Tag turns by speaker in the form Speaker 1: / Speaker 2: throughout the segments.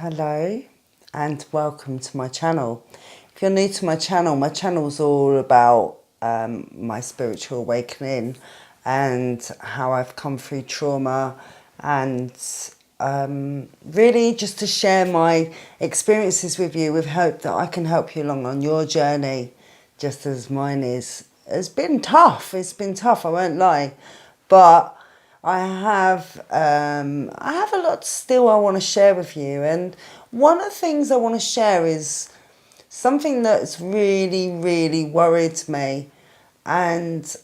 Speaker 1: Hello and welcome to my channel. If you're new to my channel's all about my spiritual awakening and how I've come through trauma and really just to share my experiences with you with hope that I can help you along on your journey just as mine is. It's been tough, I won't lie, but I have a lot still I want to share with you, and one of the things I want to share is something that's really worried me, and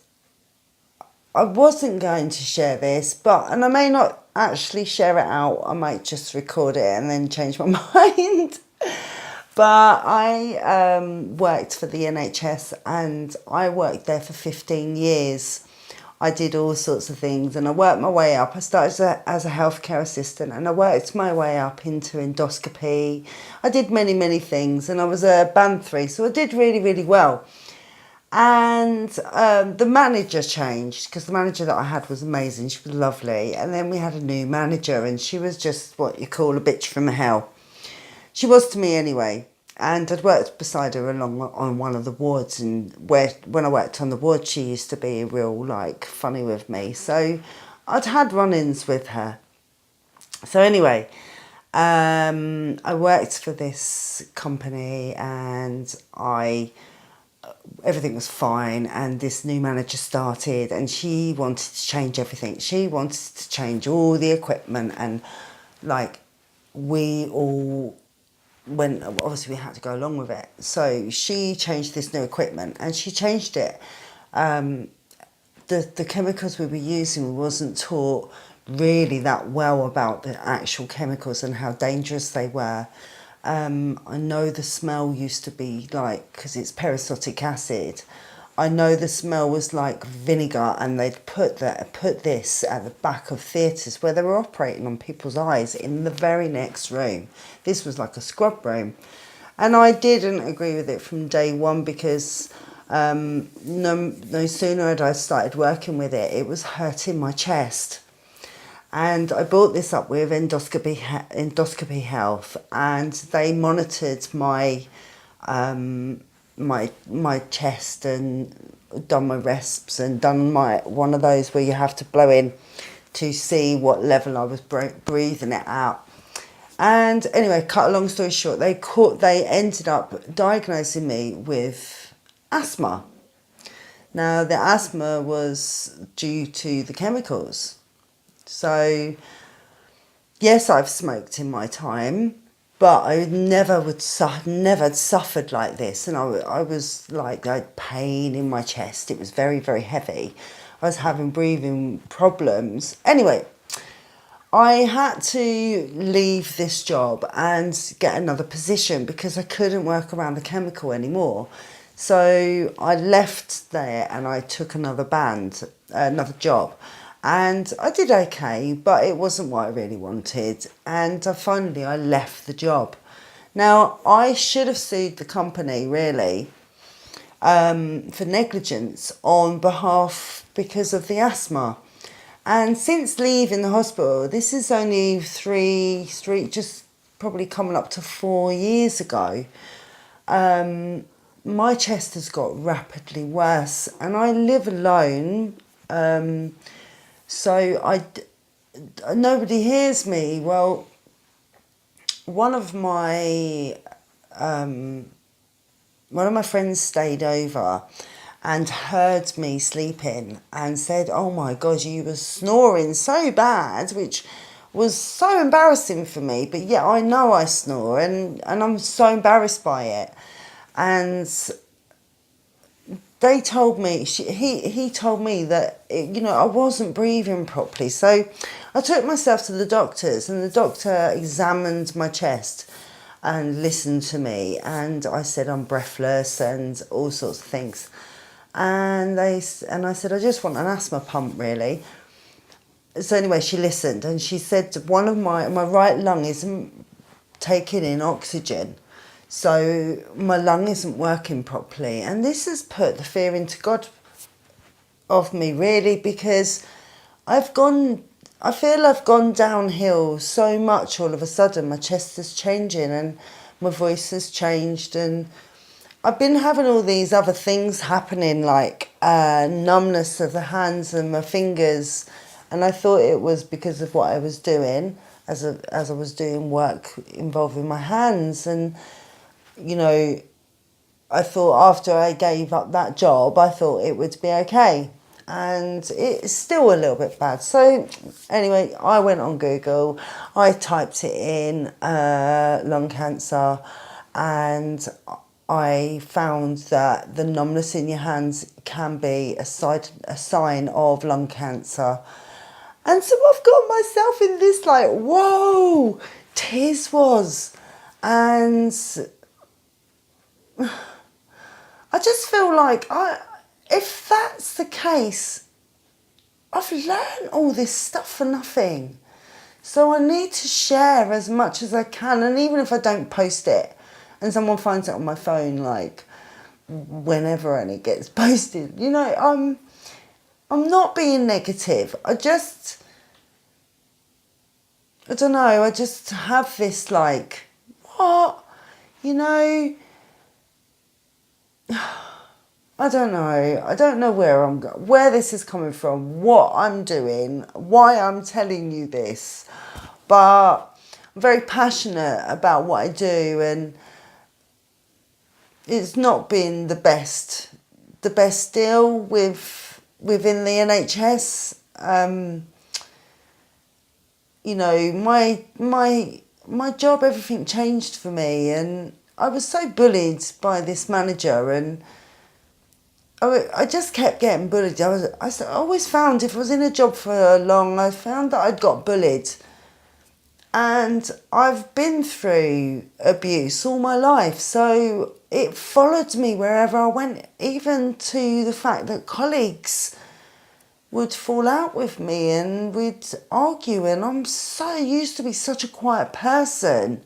Speaker 1: I wasn't going to share this, and I may not actually share it out. I might just record it and then change my mind. But I worked for the NHS and I worked there for 15 years. I did all sorts of things and I worked my way up. I started as a healthcare assistant and I worked my way up into endoscopy. I did many things and I was a band 3, so I did really well. And the manager changed because the manager that I had was amazing. She was lovely. And then we had a new manager and she was just what you call a bitch from hell. She was to me anyway, and I'd worked beside her on one of the wards, and when I worked on the ward, she used to be real funny with me. So I'd had run-ins with her. So anyway, I worked for this company, and everything was fine. And this new manager started, and she wanted to change everything. She wanted to change all the equipment, and we all. Obviously we had to go along with it. So she changed this new equipment and she changed it. The chemicals we were using, we wasn't taught really that well about the actual chemicals and how dangerous they were. I know the smell used to be because it's perisotic acid, I know the smell was like vinegar, and they'd put this at the back of theatres where they were operating on people's eyes in the very next room. This was like a scrub room. And I didn't agree with it from day one because no sooner had I started working with it, it was hurting my chest. And I brought this up with endoscopy health, and they monitored my my chest and done my resps and done one of those where you have to blow in to see what level I was breathing it out. And anyway, cut a long story short, they ended up diagnosing me with asthma. Now the asthma was due to the chemicals. So yes, I've smoked in my time, but I never suffered like this. And I was I had pain in my chest. It was very heavy. I was having breathing problems. Anyway, I had to leave this job and get another position because I couldn't work around the chemical anymore. So I left there and I took another job. And I did okay, but it wasn't what I really wanted. And finally I left the job. Now, I should have sued the company, really, for negligence on behalf because of the asthma. And since leaving the hospital, this is only just probably coming up to 4 years ago, my chest has got rapidly worse. And I live alone, so nobody hears me. Well, one of my friends stayed over and heard me sleeping and said, "Oh my God, you were snoring so bad," which was so embarrassing for me. But yeah, I know I snore and I'm so embarrassed by it. And they told me, he told me that, I wasn't breathing properly. So I took myself to the doctors, and the doctor examined my chest and listened to me. And I said I'm breathless and all sorts of things. And I said, I just want an asthma pump, really. So anyway, she listened and she said one of my right lung isn't taking in oxygen. So my lung isn't working properly. And this has put the fear into God of me, really, because I've gone I feel I've gone downhill so much all of a sudden. My chest is changing and my voice has changed, and I've been having all these other things happening, like numbness of the hands and my fingers, and I thought it was because of what I was doing as I was doing work involving my hands. And you know, I thought after I gave up that job, I thought it would be okay. And it's still a little bit bad. So anyway, I went on Google, I typed it in, lung cancer, and I found that the numbness in your hands can be a sign of lung cancer. And so I've got myself in this like, whoa, tears was. And I just feel like if that's the case, I've learned all this stuff for nothing. So I need to share as much as I can, and even if I don't post it and someone finds it on my phone, like whenever and it gets posted, you know, I'm not being negative. I don't know, I just have this like, what? You know, I don't know. I don't know where this is coming from, what I'm doing, why I'm telling you this, but I'm very passionate about what I do, and it's not been the best deal within the NHS. You know, my job, everything changed for me, and I was so bullied by this manager, and I just kept getting bullied. I always found if I was in a job for long, I found that I'd got bullied. And I've been through abuse all my life, so it followed me wherever I went, even to the fact that colleagues would fall out with me and we'd argue, and I'm so used to be such a quiet person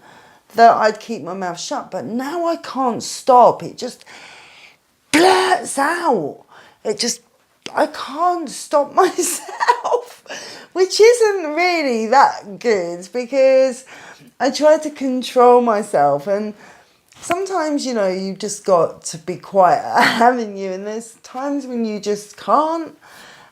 Speaker 1: that I'd keep my mouth shut, but now I can't stop. It just blurts out. I can't stop myself, which isn't really that good, because I try to control myself, and sometimes, you know, you just got to be quiet, haven't you? And there's times when you just can't,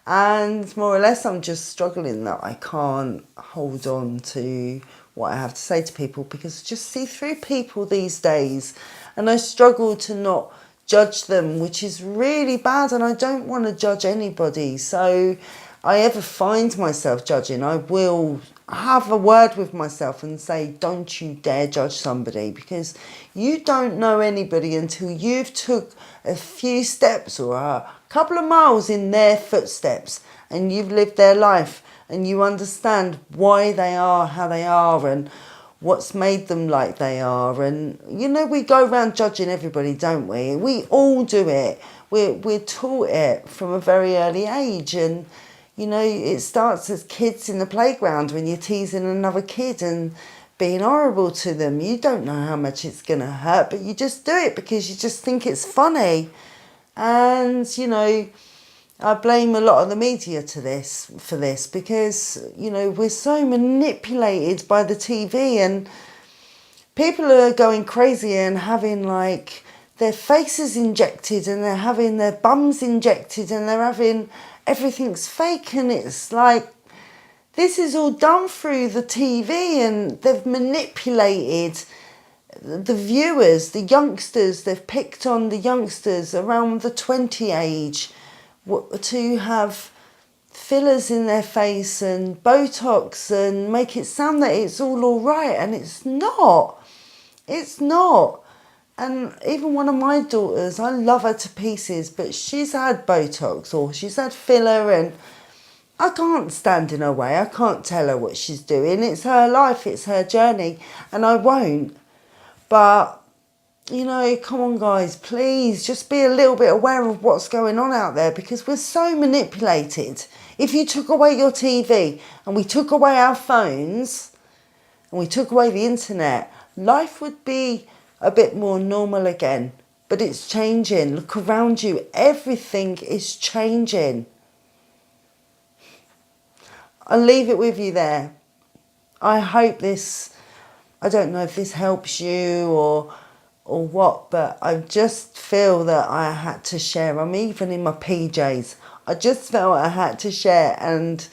Speaker 1: and more or less I'm just struggling that I can't hold on to what I have to say to people, because I just see through people these days, and I struggle to not judge them, which is really bad, and I don't want to judge anybody. So I ever find myself judging, I will have a word with myself and say, don't you dare judge somebody, because you don't know anybody until you've took a few steps or a couple of miles in their footsteps, and you've lived their life, and you understand why they are how they are and what's made them like they are. And you know, we go around judging everybody, don't we? We all do it. We're taught it from a very early age, and you know, it starts as kids in the playground when you're teasing another kid and being horrible to them. You don't know how much it's going to hurt, but you just do it because you just think it's funny. And you know, I blame a lot of the media for this, because, you know, we're so manipulated by the TV, and people are going crazy and having like their faces injected, and they're having their bums injected, and they're having everything's fake, and it's like this is all done through the TV, and they've manipulated the viewers, the youngsters. They've picked on the youngsters around the 20 age to have fillers in their face and Botox and make it sound that it's all right, and it's not. It's not. And even one of my daughters, I love her to pieces, but she's had Botox or she's had filler, and I can't stand in her way. I can't tell her what she's doing. It's her life, it's her journey, and I won't. But you know, come on guys, please just be a little bit aware of what's going on out there, because we're so manipulated. If you took away your TV and we took away our phones and we took away the internet, life would be a bit more normal again. But it's changing. Look around you. Everything is changing. I'll leave it with you there. I hope this, I don't know if this helps you or what, but I just feel that I had to share. I'm even in my PJs. I just felt I had to share, and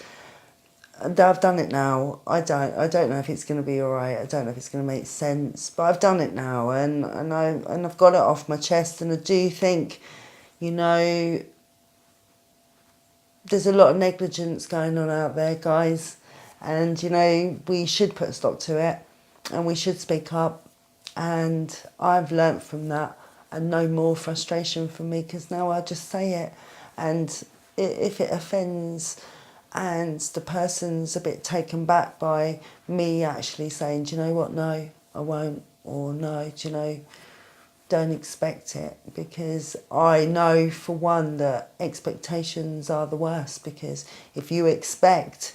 Speaker 1: I've done it now. I don't know if it's going to be all right. I don't know if it's going to make sense, but I've done it now, and I've got it off my chest. And I do think, you know, there's a lot of negligence going on out there, guys, and you know, we should put a stop to it, and we should speak up. And I've learnt from that, and no more frustration from me, because now I just say it. And if it offends and the person's a bit taken back by me actually saying, do you know what, no, I won't, or no, do you know, don't expect it, because I know for one that expectations are the worst, because if you expect,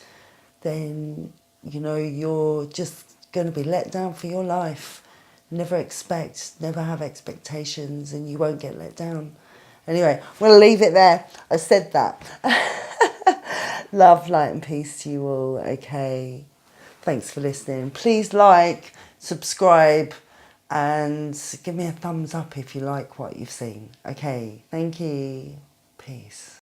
Speaker 1: then you know you're just going to be let down for your life. Never expect, never have expectations, and you won't get let down. Anyway, I'm going to leave it there. I said that. Love, light and peace to you all, okay? Thanks for listening. Please like, subscribe, and give me a thumbs up if you like what you've seen. Okay, thank you. Peace.